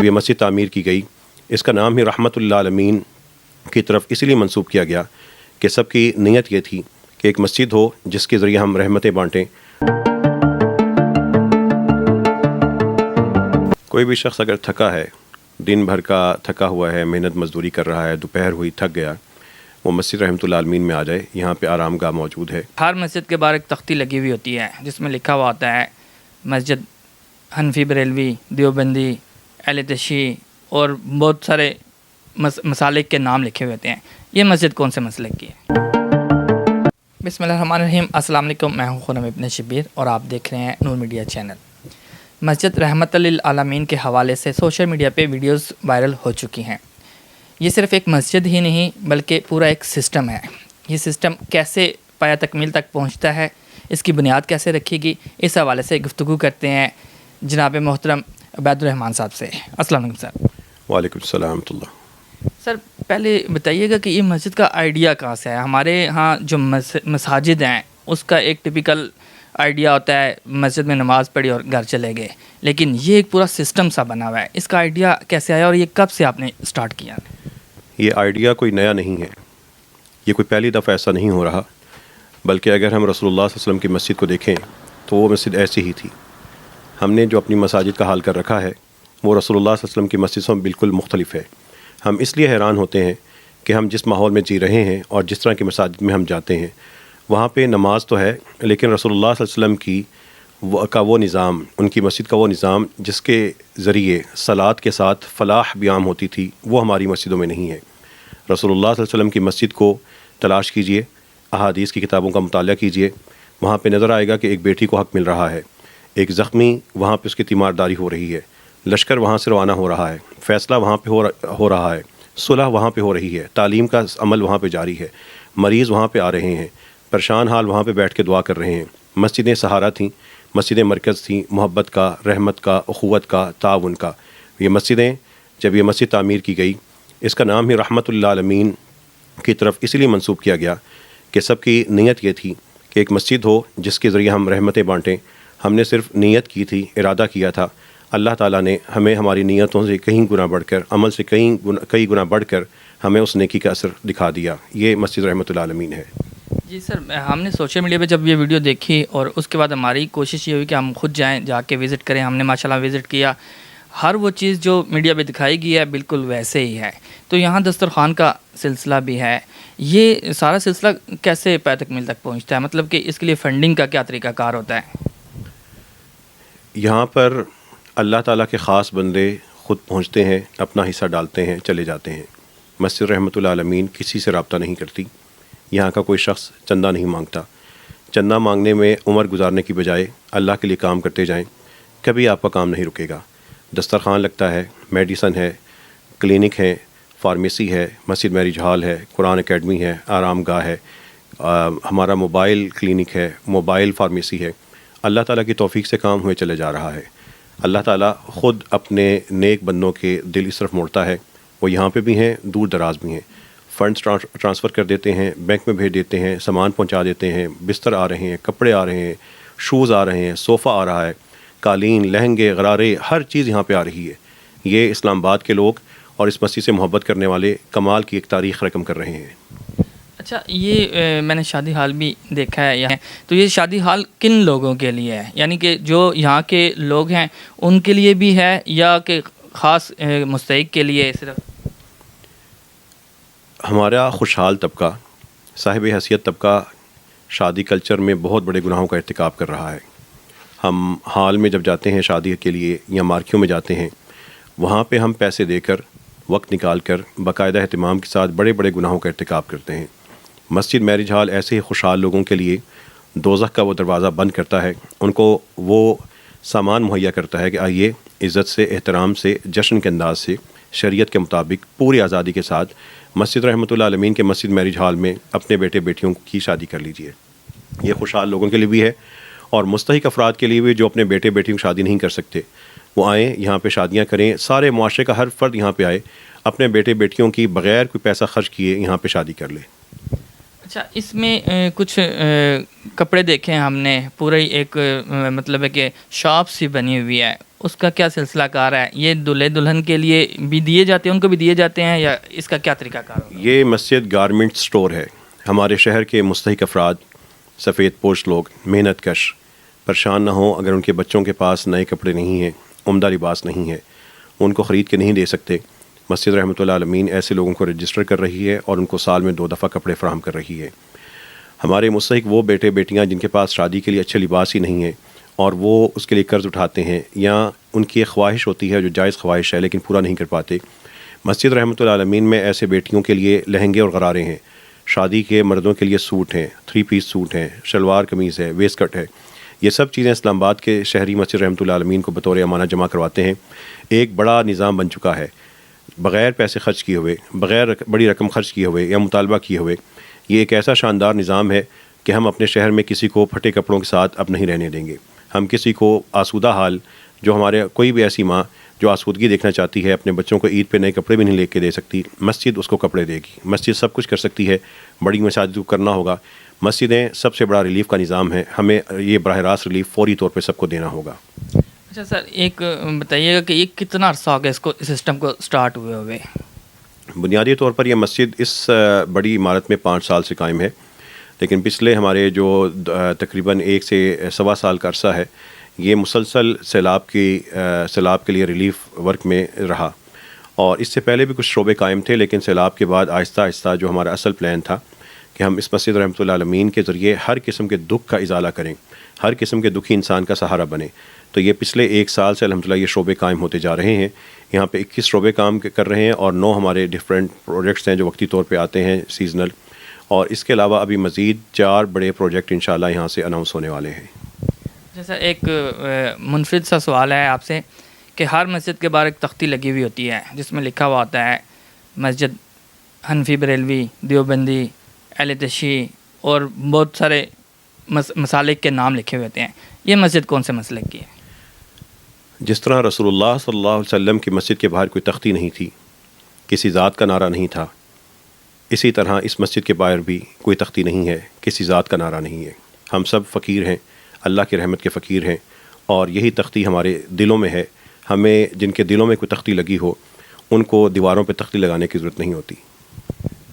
یہ مسجد تعمیر کی گئی اس کا نام ہی رحمت للعالمین کی طرف اسی لیے منسوب کیا گیا کہ سب کی نیت یہ تھی کہ ایک مسجد ہو جس کے ذریعے ہم رحمتیں بانٹیں. کوئی بھی شخص اگر تھکا ہے، دن بھر کا تھکا ہوا ہے، محنت مزدوری کر رہا ہے، دوپہر ہوئی تھک گیا، وہ مسجد رحمت للعالمین میں آ جائے. یہاں پہ آرام گاہ موجود ہے. ہر مسجد کے باہر ایک تختی لگی ہوئی ہوتی ہے جس میں لکھا ہوا ہوتا ہے مسجد حنفی بریلوی، دیوبندی، اہل تشیع اور بہت سارے مسالک کے نام لکھے ہوئے ہوتے ہیں. یہ مسجد کون سے مسلک کی ہے؟ بسم اللہ الرحمن الرحیم. السلام علیکم، میں ہوں خرم ابن شبیر اور آپ دیکھ رہے ہیں نور میڈیا چینل. مسجد رحمت للعالمین کے حوالے سے سوشل میڈیا پہ ویڈیوز وائرل ہو چکی ہیں. یہ صرف ایک مسجد ہی نہیں بلکہ پورا ایک سسٹم ہے. یہ سسٹم کیسے پایہ تکمیل تک پہنچتا ہے، اس کی بنیاد کیسے رکھے گی، اس حوالے سے گفتگو کرتے ہیں جناب محترم عبید الرحمن صاحب سے. السلام علیکم سر. وعلیکم السلام ورحمۃ اللہ. سر پہلے بتائیے گا کہ یہ مسجد کا آئیڈیا کہاں سے ہے؟ ہمارے ہاں جو مساجد ہیں اس کا ایک ٹپیکل آئیڈیا ہوتا ہے مسجد میں نماز پڑھی اور گھر چلے گئے، لیکن یہ ایک پورا سسٹم سا بنا ہوا ہے. اس کا آئیڈیا کیسے آیا اور یہ کب سے آپ نے سٹارٹ کیا؟ یہ آئیڈیا کوئی نیا نہیں ہے، یہ کوئی پہلی دفعہ ایسا نہیں ہو رہا، بلکہ اگر ہم رسول اللہ صلی اللہ علیہ وسلم کی مسجد کو دیکھیں تو وہ مسجد ایسی ہی تھی. ہم نے جو اپنی مساجد کا حال کر رکھا ہے وہ رسول اللہ صلی اللہ علیہ وسلم کی مسجد سے بالکل مختلف ہے. ہم اس لیے حیران ہوتے ہیں کہ ہم جس ماحول میں جی رہے ہیں اور جس طرح کی مساجد میں ہم جاتے ہیں وہاں پہ نماز تو ہے، لیکن رسول اللہ صلی اللہ علیہ وسلم کا وہ نظام، ان کی مسجد کا وہ نظام جس کے ذریعے صلاۃ کے ساتھ فلاح بھی عام ہوتی تھی، وہ ہماری مسجدوں میں نہیں ہے. رسول اللہ صلی اللہ علیہ وسلم کی مسجد کو تلاش کیجئے، احادیث کی کتابوں کا مطالعہ کیجئے، وہاں پہ نظر آئے گا کہ ایک بیٹی کو حق مل رہا ہے، ایک زخمی وہاں پہ اس کی تیمارداری ہو رہی ہے، لشکر وہاں سے روانہ ہو رہا ہے، فیصلہ وہاں پہ ہو رہا ہے، صلح وہاں پہ ہو رہی ہے، تعلیم کا عمل وہاں پہ جاری ہے، مریض وہاں پہ آ رہے ہیں، پریشان حال وہاں پہ بیٹھ کے دعا کر رہے ہیں. مسجدیں سہارا تھیں، مسجدیں مرکز تھیں، محبت کا، رحمت کا، اخوت کا، تعاون کا. یہ مسجدیں جب یہ مسجد تعمیر کی گئی اس کا نام ہی رحمت للعالمین کی طرف اسی لیے منسوب کیا گیا کہ سب کی نیت یہ تھی کہ ایک مسجد ہو جس کے ذریعے ہم رحمتیں بانٹیں. ہم نے صرف نیت کی تھی، ارادہ کیا تھا. اللہ تعالیٰ نے ہمیں ہماری نیتوں سے کہیں گنا بڑھ کر، عمل سے کئی گنا بڑھ کر ہمیں اس نیکی کا اثر دکھا دیا. یہ مسجد رحمت للعالمین ہے. جی سر، ہم نے سوشل میڈیا پہ جب یہ ویڈیو دیکھی اور اس کے بعد ہماری کوشش یہ ہوئی کہ ہم خود جائیں، جا کے وزٹ کریں. ہم نے ماشاءاللہ وزٹ کیا. ہر وہ چیز جو میڈیا پہ دکھائی گئی ہے بالکل ویسے ہی ہے. تو یہاں دسترخوان کا سلسلہ بھی ہے. یہ سارا سلسلہ کیسے پایہ تکمیل تک پہنچتا ہے؟ مطلب کہ اس کے لیے فنڈنگ کا کیا طریقہ کار ہوتا ہے؟ یہاں پر اللہ تعالیٰ کے خاص بندے خود پہنچتے ہیں، اپنا حصہ ڈالتے ہیں، چلے جاتے ہیں. مسجد رحمت للعالمین کسی سے رابطہ نہیں کرتی. یہاں کا کوئی شخص چندہ نہیں مانگتا. چندہ مانگنے میں عمر گزارنے کی بجائے اللہ کے لیے کام کرتے جائیں، کبھی آپ کا کام نہیں رکے گا. دسترخوان لگتا ہے، میڈیسن ہے، کلینک ہے، فارمیسی ہے، مسجد میرج ہال ہے، قرآن اکیڈمی ہے، آرام گاہ ہے، ہمارا موبائل کلینک ہے، موبائل فارمیسی ہے. اللہ تعالیٰ کی توفیق سے کام ہوئے چلے جا رہا ہے. اللہ تعالیٰ خود اپنے نیک بندوں کے دل اس طرف موڑتا ہے. وہ یہاں پہ بھی ہیں، دور دراز بھی ہیں. فنڈز ٹرانسفر کر دیتے ہیں، بینک میں بھیج دیتے ہیں، سامان پہنچا دیتے ہیں، بستر آ رہے ہیں، کپڑے آ رہے ہیں، شوز آ رہے ہیں، صوفہ آ رہا ہے، قالین، لہنگے، غرارے، ہر چیز یہاں پہ آ رہی ہے. یہ اسلام آباد کے لوگ اور اس مسجد سے محبت کرنے والے کمال کی ایک تاریخ رقم کر رہے ہیں. اچھا، یہ میں نے شادی ہال بھی دیکھا ہے یہاں. تو یہ شادی ہال کن لوگوں کے لیے ہے؟ یعنی کہ جو یہاں کے لوگ ہیں ان کے لیے بھی ہے یا کہ خاص مستحق کے لیے صرف؟ ہمارا خوشحال طبقہ، صاحب حیثیت طبقہ شادی کلچر میں بہت بڑے گناہوں کا ارتکاب کر رہا ہے. ہم ہال میں جب جاتے ہیں شادی کے لیے یا مارکیوں میں جاتے ہیں، وہاں پہ ہم پیسے دے کر، وقت نکال کر، باقاعدہ اہتمام کے ساتھ بڑے بڑے گناہوں کا ارتکاب کرتے ہیں. مسجد میرج ہال ایسے ہی خوشحال لوگوں کے لیے دوزخ کا وہ دروازہ بند کرتا ہے. ان کو وہ سامان مہیا کرتا ہے کہ آئیے عزت سے، احترام سے، جشن کے انداز سے، شریعت کے مطابق پوری آزادی کے ساتھ مسجد رحمت للعالمین کے مسجد میرج ہال میں اپنے بیٹے بیٹیوں کی شادی کر لیجئے. یہ خوشحال لوگوں کے لیے بھی ہے اور مستحق افراد کے لیے بھی جو اپنے بیٹے بیٹیوں کی شادی نہیں کر سکتے، وہ آئیں یہاں پہ شادیاں کریں. سارے معاشرے کا ہر فرد یہاں پہ آئے، اپنے بیٹے بیٹیوں کی بغیر کوئی پیسہ خرچ کیے یہاں پہ شادی کر لے. اچھا، اس میں کچھ کپڑے دیکھے ہم نے، پورے ایک مطلب ہے کہ شاپ سی بنی ہوئی ہے. اس کا کیا سلسلہ کار ہے؟ یہ دلہے دلہن کے لیے بھی دیے جاتے ہیں، ان کو بھی دیے جاتے ہیں، یا اس کا کیا طریقہ کار ہوگا؟ یہ مسجد گارمنٹ سٹور ہے. ہمارے شہر کے مستحق افراد، سفید پوش لوگ، محنت کش، پریشان نہ ہوں اگر ان کے بچوں کے پاس نئے کپڑے نہیں ہیں، عمدہ لباس نہیں ہے، ان کو خرید کے نہیں دے سکتے. مسجد رحمۃ اللہ عالمین ایسے لوگوں کو رجسٹر کر رہی ہے اور ان کو سال میں 2 دفعہ کپڑے فراہم کر رہی ہے. ہمارے مستحق وہ بیٹے بیٹیاں جن کے پاس شادی کے لیے اچھے لباس ہی نہیں ہیں اور وہ اس کے لیے قرض اٹھاتے ہیں، یا ان کی ایک خواہش ہوتی ہے جو جائز خواہش ہے لیکن پورا نہیں کر پاتے، مسجد رحمۃ اللہ عالمین میں ایسے بیٹیوں کے لیے لہنگے اور غرارے ہیں. شادی کے مردوں کے لیے سوٹ ہیں، 3 پیس سوٹ ہیں، شلوار قمیض ہے، ویسٹ کٹ ہے. یہ سب چیزیں اسلام آباد کے شہری مسجد رحمۃ اللہ عالمین کو بطور امانہ جمع کرواتے ہیں. ایک بڑا نظام بن چکا ہے، بغیر پیسے خرچ کیے ہوئے، بغیر بڑی رقم خرچ کیے ہوئے یا مطالبہ کیے ہوئے. یہ ایک ایسا شاندار نظام ہے کہ ہم اپنے شہر میں کسی کو پھٹے کپڑوں کے ساتھ اب نہیں رہنے دیں گے. ہم کسی کو آسودہ حال، جو ہمارے کوئی بھی ایسی ماں جو آسودگی دیکھنا چاہتی ہے، اپنے بچوں کو عید پہ نئے کپڑے بھی نہیں لے کے دے سکتی، مسجد اس کو کپڑے دے گی. مسجد سب کچھ کر سکتی ہے، بڑی مساجد کو کرنا ہوگا. مسجدیں سب سے بڑا ریلیف کا نظام ہے، ہمیں یہ براہ راست ریلیف فوری طور پہ سب کو دینا ہوگا. اچھا سر، ایک بتائیے گا کہ یہ کتنا عرصہ ہو گیا اس کو، اس سسٹم کو سٹارٹ ہوئے؟ بنیادی طور پر یہ مسجد اس بڑی عمارت میں 5 سال سے قائم ہے، لیکن پچھلے ہمارے جو تقریباً 1 سے 1.25 سال کا عرصہ ہے، یہ مسلسل سیلاب کے لیے ریلیف ورک میں رہا. اور اس سے پہلے بھی کچھ شعبے قائم تھے، لیکن سیلاب کے بعد آہستہ آہستہ جو ہمارا اصل پلان تھا کہ ہم اس مسجد رحمۃ اللہ عالمین کے ذریعے ہر قسم کے دکھ کا ازالہ کریں، ہر قسم کے دکھی انسان کا سہارا بنے. تو یہ پچھلے 1 سال سے الحمدللہ یہ شعبے قائم ہوتے جا رہے ہیں. یہاں پہ 21 شعبے کام کر رہے ہیں اور 9 ہمارے ڈفرینٹ پروجیکٹس ہیں جو وقتی طور پہ آتے ہیں، سیزنل. اور اس کے علاوہ ابھی مزید 4 بڑے پروجیکٹ انشاءاللہ یہاں سے اناؤنس ہونے والے ہیں. جیسا ایک منفرد سا سوال ہے آپ سے کہ ہر مسجد کے باہر ایک تختی لگی ہوئی ہوتی ہے جس میں لکھا ہوا ہوتا ہے مسجد حنفی بریلوی دیوبندی اہل تشیع اور بہت سارے مسالک کے نام لکھے ہوئے ہوتے ہیں. یہ مسجد کون سے مسلک کی ہے؟ جس طرح رسول اللہ صلی اللہ علیہ وسلم کی مسجد کے باہر کوئی تختی نہیں تھی، کسی ذات کا نعرہ نہیں تھا، اسی طرح اس مسجد کے باہر بھی کوئی تختی نہیں ہے، کسی ذات کا نعرہ نہیں ہے. ہم سب فقیر ہیں، اللہ کی رحمت کے فقیر ہیں، اور یہی تختی ہمارے دلوں میں ہے. ہمیں جن کے دلوں میں کوئی تختی لگی ہو ان کو دیواروں پہ تختی لگانے کی ضرورت نہیں ہوتی.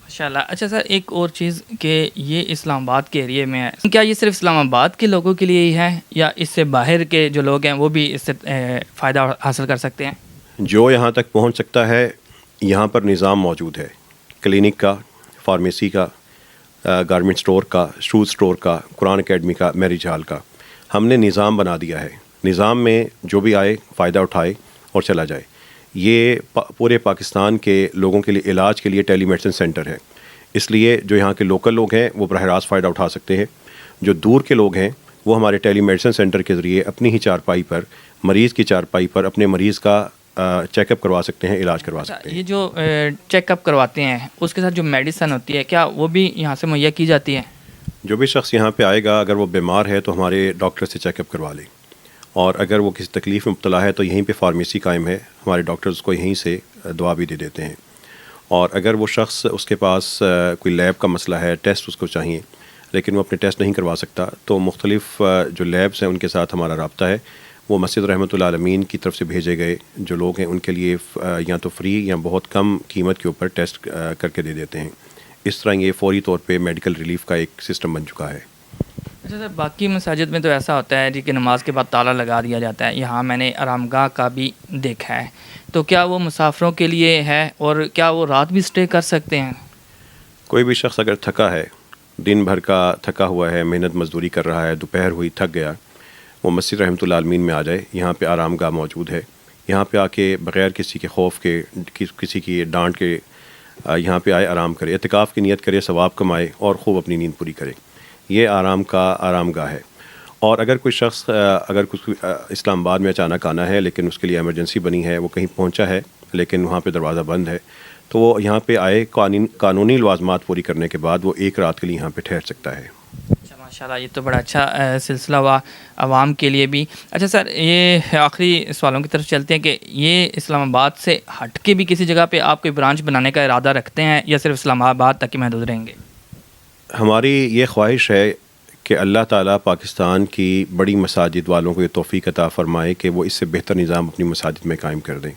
ماشاءاللہ. اچھا سر، ایک اور چیز کہ یہ اسلام آباد کے ایریے میں ہے، کیا یہ صرف اسلام آباد کے لوگوں کے لیے ہی ہے یا اس سے باہر کے جو لوگ ہیں وہ بھی اس سے فائدہ حاصل کر سکتے ہیں؟ جو یہاں تک پہنچ سکتا ہے، یہاں پر نظام موجود ہے، کلینک کا، فارمیسی کا، گارمنٹ سٹور کا، شوز سٹور کا، قرآن اکیڈمی کا، میرج ہال کا. ہم نے نظام بنا دیا ہے. نظام میں جو بھی آئے فائدہ اٹھائے اور چلا جائے. یہ پورے پاکستان کے لوگوں کے لیے علاج کے لیے ٹیلی میڈیسن سینٹر ہے. اس لیے جو یہاں کے لوکل لوگ ہیں وہ براہ راست فائدہ اٹھا سکتے ہیں. جو دور کے لوگ ہیں وہ ہمارے ٹیلی میڈیسن سینٹر کے ذریعے اپنی ہی چارپائی پر، مریض کی چارپائی پر اپنے مریض کا چیک اپ کروا سکتے ہیں، علاج کروا سکتے ہیں. یہ جو چیک اپ کرواتے ہیں اس کے ساتھ جو میڈیسن ہوتی ہے کیا وہ بھی یہاں سے مہیا کی جاتی ہے؟ جو بھی شخص یہاں پہ آئے گا اگر وہ بیمار ہے تو ہمارے ڈاکٹر سے چیک اپ کروا لے، اور اگر وہ کسی تکلیف میں مبتلا ہے تو یہیں پہ فارمیسی قائم ہے، ہمارے ڈاکٹرز کو یہیں سے دوا بھی دے دیتے ہیں. اور اگر وہ شخص اس کے پاس کوئی لیب کا مسئلہ ہے، ٹیسٹ اس کو چاہیے لیکن وہ اپنے ٹیسٹ نہیں کروا سکتا، تو مختلف جو لیبس ہیں ان کے ساتھ ہمارا رابطہ ہے. وہ مسجد رحمۃ اللہ عالمین کی طرف سے بھیجے گئے جو لوگ ہیں ان کے لیے یا تو فری یا بہت کم قیمت کے اوپر ٹیسٹ کر کے دے دیتے ہیں. اس طرح یہ فوری طور پہ میڈیکل ریلیف کا ایک سسٹم بن چکا ہے. اچھا سر، باقی مساجد میں تو ایسا ہوتا ہے جی کہ نماز کے بعد تالا لگا دیا جاتا ہے. یہاں میں نے آرام گاہ کا بھی دیکھا ہے، تو کیا وہ مسافروں کے لیے ہے اور کیا وہ رات بھی اسٹے کر سکتے ہیں؟ کوئی بھی شخص اگر تھکا ہے، دن بھر کا تھکا ہوا ہے، محنت مزدوری کر رہا ہے، دوپہر ہوئی تھک گیا، وہ مسجد رحمۃ اللہ عالمین میں آ جائے. یہاں پہ آرام گاہ موجود ہے. یہاں پہ آ کے بغیر کسی کے خوف کے، کسی کی ڈانٹ کے یہاں پہ آئے، آرام کرے، اعتکاف کی نیت کرے، ثواب کمائے اور خوب اپنی نیند پوری کرے. یہ آرام کا آرام گاہ ہے. اور اگر کوئی شخص اگر کچھ اسلام آباد میں اچانک آنا ہے لیکن اس کے لیے ایمرجنسی بنی ہے، وہ کہیں پہنچا ہے لیکن وہاں پہ دروازہ بند ہے، تو وہ یہاں پہ آئے، قانونی لوازمات پوری کرنے کے بعد وہ 1 رات کے لیے یہاں پہ ٹھہر سکتا ہے. اچھا ماشاءاللہ، یہ تو بڑا اچھا سلسلہ ہوا عوام کے لیے بھی. اچھا سر، یہ آخری سوالوں کی طرف چلتے ہیں کہ یہ اسلام آباد سے ہٹ کے بھی کسی جگہ پہ آپ کوئی برانچ بنانے کا ارادہ رکھتے ہیں یا صرف اسلام آباد تک ہی محدود رہیں گے؟ ہماری یہ خواہش ہے کہ اللہ تعالیٰ پاکستان کی بڑی مساجد والوں کو یہ توفیق عطا فرمائے کہ وہ اس سے بہتر نظام اپنی مساجد میں قائم کر دیں.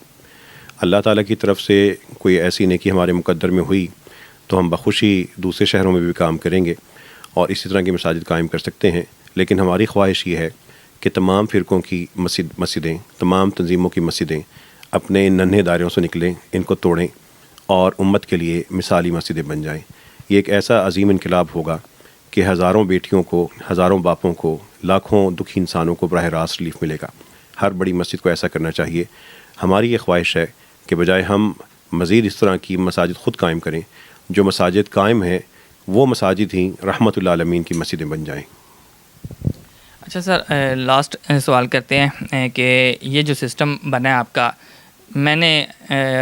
اللہ تعالیٰ کی طرف سے کوئی ایسی نیکی ہمارے مقدر میں ہوئی تو ہم بخوشی دوسرے شہروں میں بھی کام کریں گے اور اسی طرح کی مساجد قائم کر سکتے ہیں. لیکن ہماری خواہش یہ ہے کہ تمام فرقوں کی مسجدیں، تمام تنظیموں کی مسجدیں اپنے ان ننھے دائروں سے نکلیں، ان کو توڑیں اور امت کے لیے مثالی مسجدیں بن جائیں. یہ ایک ایسا عظیم انقلاب ہوگا کہ ہزاروں بیٹیوں کو، ہزاروں باپوں کو، لاکھوں دکھی انسانوں کو براہ راست ریلیف ملے گا. ہر بڑی مسجد کو ایسا کرنا چاہیے. ہماری یہ خواہش ہے کہ بجائے ہم مزید اس طرح کی مساجد خود قائم کریں، جو مساجد قائم ہیں وہ مساجد ہی رحمت للعالمین کی مسجدیں بن جائیں. اچھا سر، لاسٹ سوال کرتے ہیں کہ یہ جو سسٹم بنا ہے آپ کا، میں نے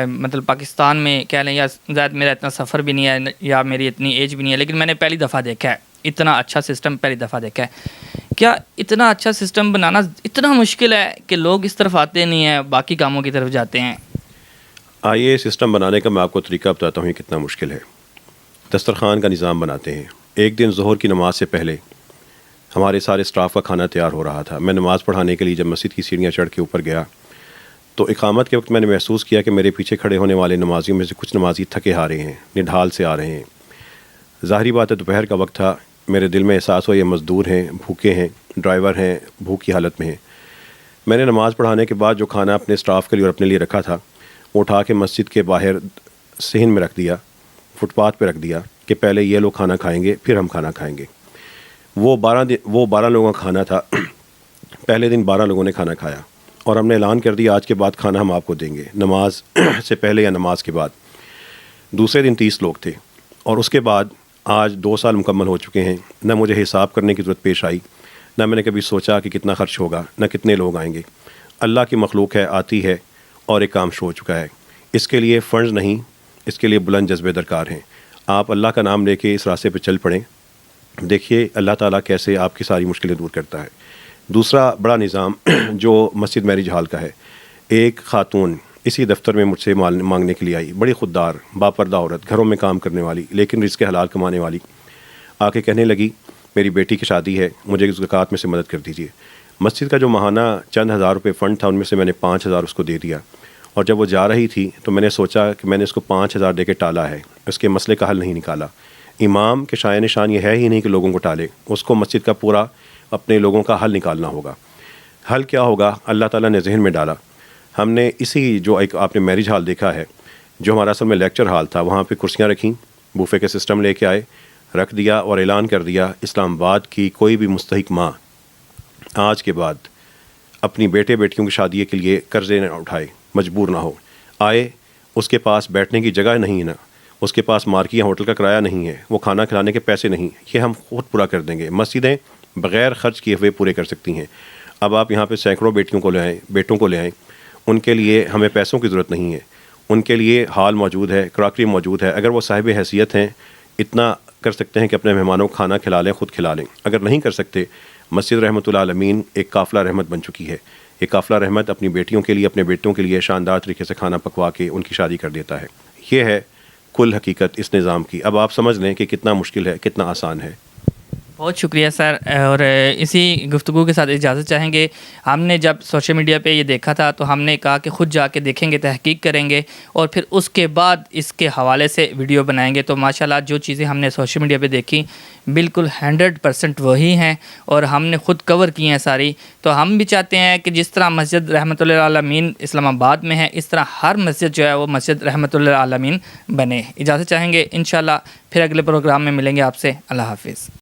مطلب پاکستان میں کہہ لیں یا زیادہ میرا اتنا سفر بھی نہیں ہے یا میری اتنی ایج بھی نہیں ہے، لیکن میں نے پہلی دفعہ دیکھا ہے اتنا اچھا سسٹم، پہلی دفعہ دیکھا ہے. کیا اتنا اچھا سسٹم بنانا اتنا مشکل ہے کہ لوگ اس طرف آتے نہیں ہیں، باقی کاموں کی طرف جاتے ہیں؟ آئیے سسٹم بنانے کا میں آپ کو طریقہ بتاتا ہوں یہ کتنا مشکل ہے. دسترخوان کا نظام بناتے ہیں. ایک دن ظہر کی نماز سے پہلے ہمارے سارے سٹاف کا کھانا تیار ہو رہا تھا. میں نماز پڑھانے کے لیے جب مسجد کی سیڑھیاں چڑھ کے اوپر گیا تو اقامت کے وقت میں نے محسوس کیا کہ میرے پیچھے کھڑے ہونے والے نمازیوں میں سے کچھ نمازی تھکے آ رہے ہیں، نڈھال سے آ رہے ہیں. ظاہری بات ہے دوپہر کا وقت تھا. میرے دل میں احساس ہوا یہ مزدور ہیں، بھوکے ہیں، ڈرائیور ہیں، بھوک کی حالت میں ہیں. میں نے نماز پڑھانے کے بعد جو کھانا اپنے سٹاف کے لیے اور اپنے لیے رکھا تھا وہ اٹھا کے مسجد کے باہر صحن میں رکھ دیا، فٹ پاتھ پہ رکھ دیا کہ پہلے یہ لوگ کھانا کھائیں گے پھر ہم کھانا کھائیں گے. وہ 12 لوگوں کا کھانا تھا. پہلے دن 12 لوگوں نے کھانا کھایا اور ہم نے اعلان کر دیا آج کے بعد کھانا ہم آپ کو دیں گے، نماز سے پہلے یا نماز کے بعد. دوسرے دن 30 لوگ تھے اور اس کے بعد آج 2 سال مکمل ہو چکے ہیں. نہ مجھے حساب کرنے کی ضرورت پیش آئی، نہ میں نے کبھی سوچا کہ کتنا خرچ ہوگا، نہ کتنے لوگ آئیں گے. اللہ کی مخلوق ہے، آتی ہے اور ایک کام شروع ہو چکا ہے. اس کے لیے فنڈز نہیں، اس کے لیے بلند جذبے درکار ہیں. آپ اللہ کا نام لے کے اس راستے پہ چل پڑیں، دیکھیے اللہ تعالیٰ کیسے آپ کی ساری مشکلیں دور کرتا ہے. دوسرا بڑا نظام جو مسجد میرج ہال کا ہے، ایک خاتون اسی دفتر میں مجھ سے مانگنے کے لیے آئی، بڑی خوددار باپردہ عورت، گھروں میں کام کرنے والی لیکن رزق حلال کمانے والی. آ کے کہنے لگی میری بیٹی کی شادی ہے، مجھے زکوٰۃ میں سے مدد کر دیجیے. مسجد کا جو ماہانہ چند ہزار روپے فنڈ تھا ان میں سے میں نے 5,000 اس کو دے دیا. اور جب وہ جا رہی تھی تو میں نے سوچا کہ میں نے اس کو 5,000 دے کے ٹالا ہے، اس کے مسئلے کا حل نہیں نکالا. امام کے شایان نشان یہ ہے ہی نہیں کہ لوگوں کو ٹالے، اس کو مسجد کا پورا اپنے لوگوں کا حل نکالنا ہوگا. حل کیا ہوگا اللہ تعالیٰ نے ذہن میں ڈالا. ہم نے اسی جو ایک آپ نے میرج ہال دیکھا ہے جو ہمارا اصل میں لیکچر ہال تھا، وہاں پہ کرسیاں رکھیں، بوفے کے سسٹم لے کے آئے، رکھ دیا اور اعلان کر دیا اسلام آباد کی کوئی بھی مستحق ماں آج کے بعد اپنی بیٹیوں کی شادی کے لیے قرضے نہ اٹھائے، مجبور نہ ہو. آئے اس کے پاس بیٹھنے کی جگہ نہیں ہے، نا اس کے پاس مارکی یا ہوٹل کا کرایہ نہیں ہے، وہ کھانا کھلانے کے پیسے نہیں، یہ ہم خود پورا کر دیں گے. مسجدیں بغیر خرچ کیے ہوئے پورے کر سکتی ہیں. اب آپ یہاں پہ سینکڑوں بیٹوں کو لے آئیں، ان کے لیے ہمیں پیسوں کی ضرورت نہیں ہے. ان کے لیے ہال موجود ہے، کراکری موجود ہے. اگر وہ صاحب حیثیت ہیں اتنا کر سکتے ہیں کہ اپنے مہمانوں کو کھانا کھلا لیں، خود کھلا لیں. اگر نہیں کر سکتے، مسجد رحمت العالمین ایک قافلہ رحمت بن چکی ہے. ایک قافلہ رحمت اپنی بیٹیوں کے لیے، اپنے بیٹوں کے لیے شاندار طریقے سے کھانا پکوا کے ان کی شادی کر دیتا ہے. یہ ہے کل حقیقت اس نظام کی. اب آپ سمجھ لیں کہ کتنا مشکل ہے، کتنا آسان ہے. بہت شکریہ سر. اور اسی گفتگو کے ساتھ اجازت چاہیں گے. ہم نے جب سوشل میڈیا پہ یہ دیکھا تھا تو ہم نے کہا کہ خود جا کے دیکھیں گے، تحقیق کریں گے اور پھر اس کے بعد اس کے حوالے سے ویڈیو بنائیں گے. تو ماشاءاللہ جو چیزیں ہم نے سوشل میڈیا پہ دیکھی بالکل 100% وہی ہیں اور ہم نے خود کور کی ہیں ساری. تو ہم بھی چاہتے ہیں کہ جس طرح مسجد رحمت للعالمین اسلام آباد میں ہے، اس طرح ہر مسجد جو ہے وہ مسجد رحمت للعالمین بنے. اجازت چاہیں گے، انشاءاللہ پھر اگلے پروگرام میں ملیں گے آپ سے. اللہ حافظ.